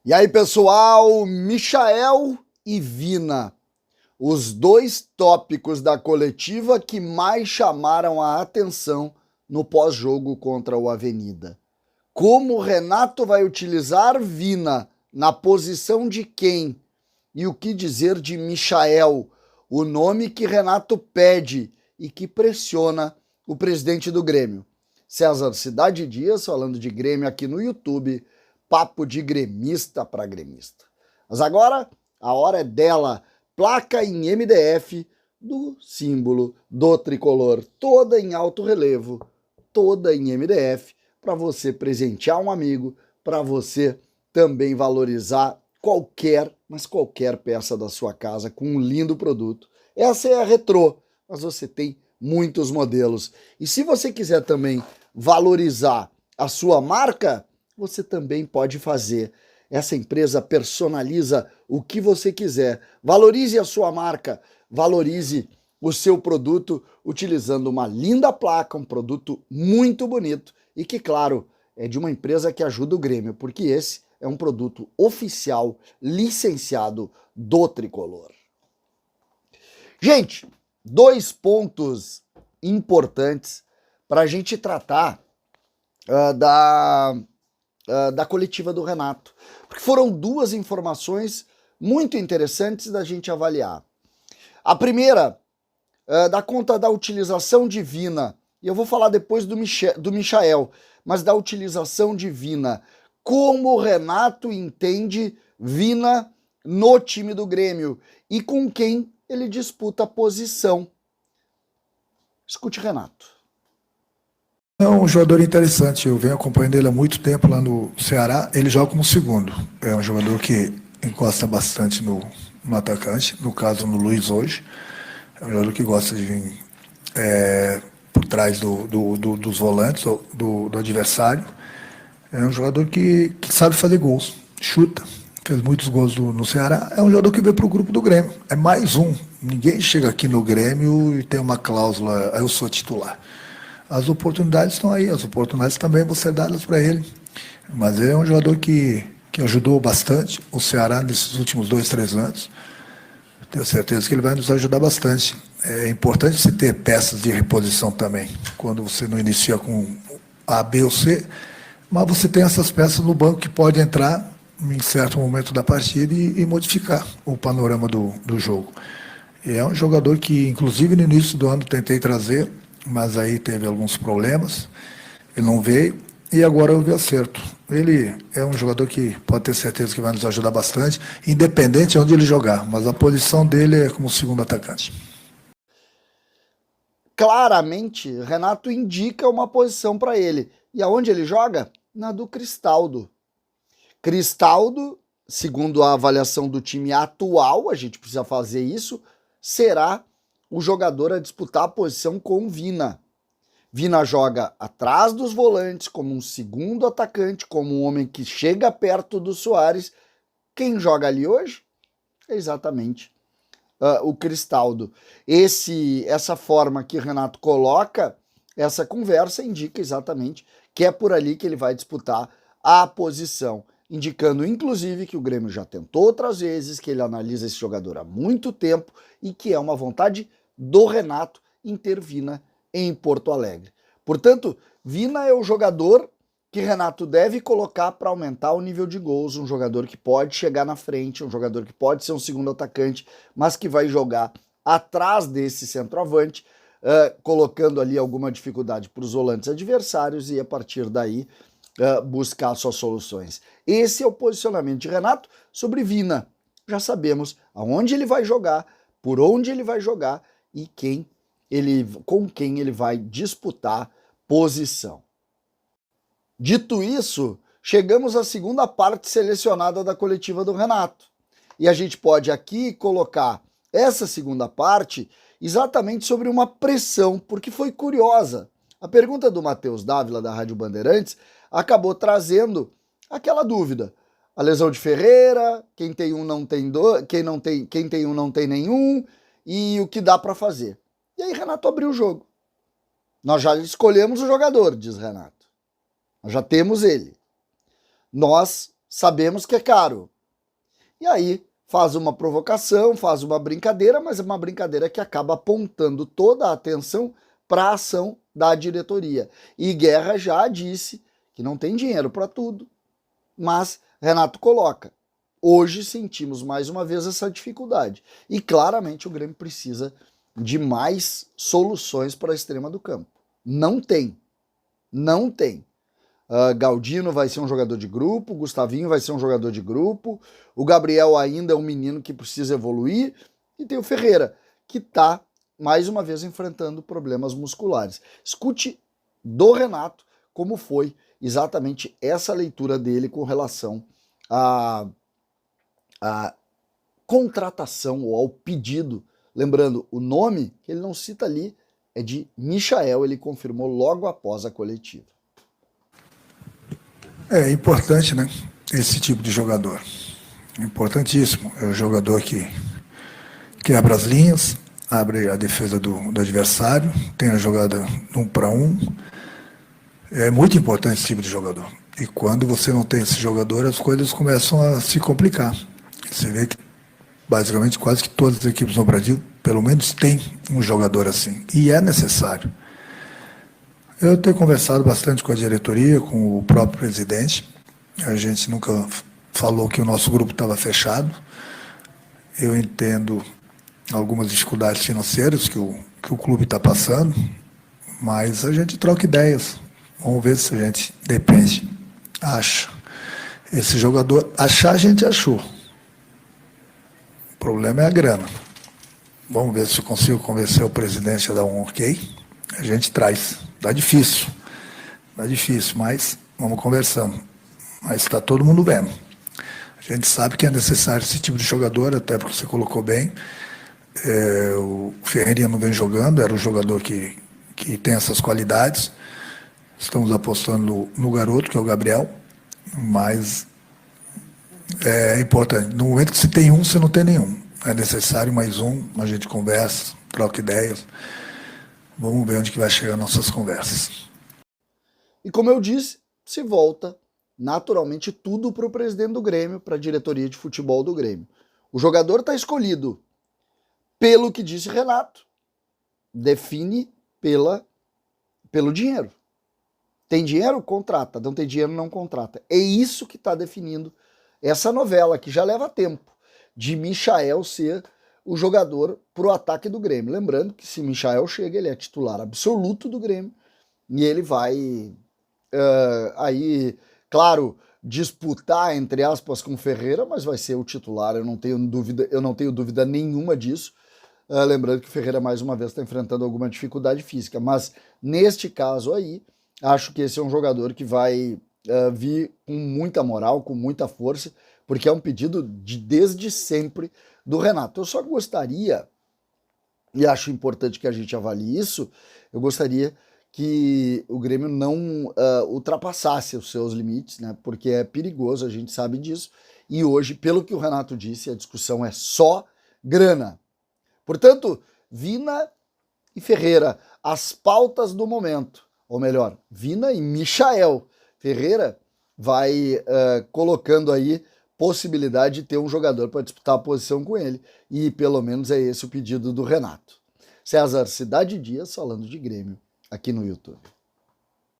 E aí, pessoal, Michael e Vina, os dois tópicos da coletiva que mais chamaram a atenção no pós-jogo contra o Avenida. Como o Renato vai utilizar Vina na posição de quem? E o que dizer de Michael, o nome que Renato pede e que pressiona o presidente do Grêmio. César Cidade Dias falando de Grêmio aqui no YouTube. Papo de gremista para gremista. Mas agora a hora é dela. Placa em MDF do símbolo do tricolor, toda em alto relevo, toda em MDF, para você presentear um amigo, para você também valorizar qualquer peça da sua casa com um lindo produto. Essa é a Retrô, mas você tem muitos modelos. E se você quiser também valorizar a sua marca, você também pode fazer. Essa empresa personaliza o que você quiser. Valorize a sua marca, valorize o seu produto utilizando uma linda placa, um produto muito bonito e que, claro, é de uma empresa que ajuda o Grêmio, porque esse é um produto oficial, licenciado do Tricolor. Gente, dois pontos importantes para a gente tratar da coletiva do Renato, porque foram duas informações muito interessantes da gente avaliar. A primeira, dá conta da utilização divina, e eu vou falar depois do Michael, mas da utilização divina. Como o Renato entende Vina no time do Grêmio e com quem ele disputa a posição. Escute, Renato. É um jogador interessante, eu venho acompanhando ele há muito tempo lá no Ceará, ele joga como segundo, é um jogador que encosta bastante no atacante, no caso no Luiz hoje, é um jogador que gosta de vir por trás dos volantes, do adversário, é um jogador que sabe fazer gols, chuta, fez muitos gols no Ceará, é um jogador que veio para o grupo do Grêmio, é mais um, ninguém chega aqui no Grêmio e tem uma cláusula, eu sou titular. As oportunidades estão aí, as oportunidades também vão ser dadas para ele. Mas é um jogador que ajudou bastante o Ceará nesses últimos 2, 3 anos. Tenho certeza que ele vai nos ajudar bastante. É importante você ter peças de reposição também, quando você não inicia com A, B ou C, mas você tem essas peças no banco que pode entrar em certo momento da partida e modificar o panorama do jogo. E é um jogador que, inclusive, no início do ano tentei trazer, mas aí teve alguns problemas, ele não veio, e agora eu vi acerto. Ele é um jogador que pode ter certeza que vai nos ajudar bastante, independente de onde ele jogar, mas a posição dele é como segundo atacante. Claramente, Renato indica uma posição para ele. E aonde ele joga? Na do Cristaldo. Cristaldo, segundo a avaliação do time atual, a gente precisa fazer isso, será o jogador a disputar a posição com Vina. Vina joga atrás dos volantes, como um segundo atacante, como um homem que chega perto do Soares. Quem joga ali hoje? É exatamente o Cristaldo. Essa forma que Renato coloca, essa conversa indica exatamente que é por ali que ele vai disputar a posição, indicando inclusive que o Grêmio já tentou outras vezes, que ele analisa esse jogador há muito tempo e que é uma vontade do Renato em ter Vina em Porto Alegre. Portanto, Vina é o jogador que Renato deve colocar para aumentar o nível de gols, um jogador que pode chegar na frente, um jogador que pode ser um segundo atacante, mas que vai jogar atrás desse centroavante, colocando ali alguma dificuldade para os volantes adversários e a partir daí buscar suas soluções. Esse é o posicionamento de Renato sobre Vina. Já sabemos aonde ele vai jogar, por onde ele vai jogar e com quem ele vai disputar posição. Dito isso, chegamos à segunda parte selecionada da coletiva do Renato. E a gente pode aqui colocar essa segunda parte exatamente sobre uma pressão, porque foi curiosa. A pergunta do Matheus Dávila, da Rádio Bandeirantes, acabou trazendo aquela dúvida. A lesão de Ferreira, quem tem um não tem dois, quem tem um não tem nenhum, e o que dá para fazer. E aí Renato abriu o jogo. Nós já escolhemos o jogador, diz Renato. Nós já temos ele. Nós sabemos que é caro. E aí faz uma provocação, faz uma brincadeira, mas é uma brincadeira que acaba apontando toda a atenção para a ação da diretoria. E Guerra já disse que não tem dinheiro para tudo, mas Renato coloca. Hoje sentimos mais uma vez essa dificuldade. E claramente o Grêmio precisa de mais soluções para a extrema do campo. Não tem. Não tem. Galdino vai ser um jogador de grupo, Gustavinho vai ser um jogador de grupo, o Gabriel ainda é um menino que precisa evoluir, e tem o Ferreira, que está, mais uma vez, enfrentando problemas musculares. Escute do Renato como foi exatamente essa leitura dele com relação à contratação ou ao pedido. Lembrando, o nome que ele não cita ali é de Michael, ele confirmou logo após a coletiva. É importante, né? Esse tipo de jogador. Importantíssimo. É o jogador que quebra as linhas, abre a defesa do adversário, tem a jogada 1 para 1. É muito importante esse tipo de jogador. E quando você não tem esse jogador, as coisas começam a se complicar. Você vê que basicamente quase que todas as equipes no Brasil, pelo menos, têm um jogador assim. E é necessário. Eu tenho conversado bastante com a diretoria, com o próprio presidente. A gente nunca falou que o nosso grupo estava fechado. Eu entendo algumas dificuldades financeiras que o clube está passando, mas a gente troca ideias. Vamos ver se a gente, depende, acha. Esse jogador, achar a gente achou. O problema é a grana. Vamos ver se eu consigo convencer o presidente a dar um ok. A gente traz. Tá difícil, mas vamos conversando. Mas está todo mundo vendo. A gente sabe que é necessário esse tipo de jogador, até porque você colocou bem. O Ferreirinha não vem jogando, era um jogador que tem essas qualidades. Estamos apostando no garoto, que é o Gabriel, mas é importante. No momento que você tem um, você não tem nenhum. É necessário mais um, a gente conversa, troca ideias. Vamos ver onde que vai chegar nossas conversas. E como eu disse, se volta naturalmente tudo para o presidente do Grêmio, para a diretoria de futebol do Grêmio. O jogador está escolhido pelo que disse Renato, define pelo dinheiro. Tem dinheiro? Contrata. Não tem dinheiro? Não contrata. É isso que está definindo essa novela, que já leva tempo, de Michael ser o jogador para o ataque do Grêmio. Lembrando que se Michael chega, ele é titular absoluto do Grêmio e ele vai aí, claro, disputar, entre aspas, com o Ferreira, mas vai ser o titular, eu não tenho dúvida nenhuma disso. Lembrando que o Ferreira, mais uma vez, está enfrentando alguma dificuldade física, mas neste caso aí, acho que esse é um jogador que vai vir com muita moral, com muita força, porque é um pedido desde sempre do Renato. Eu só gostaria, e acho importante que a gente avalie isso, eu gostaria que o Grêmio não ultrapassasse os seus limites, né? Porque é perigoso, a gente sabe disso, e hoje, pelo que o Renato disse, a discussão é só grana. Portanto, Vina e Ferreira, as pautas do momento, ou melhor, Vina e Michael. Ferreira vai colocando aí possibilidade de ter um jogador para disputar a posição com ele, e pelo menos é esse o pedido do Renato. César Cidade Dias falando de Grêmio aqui no YouTube.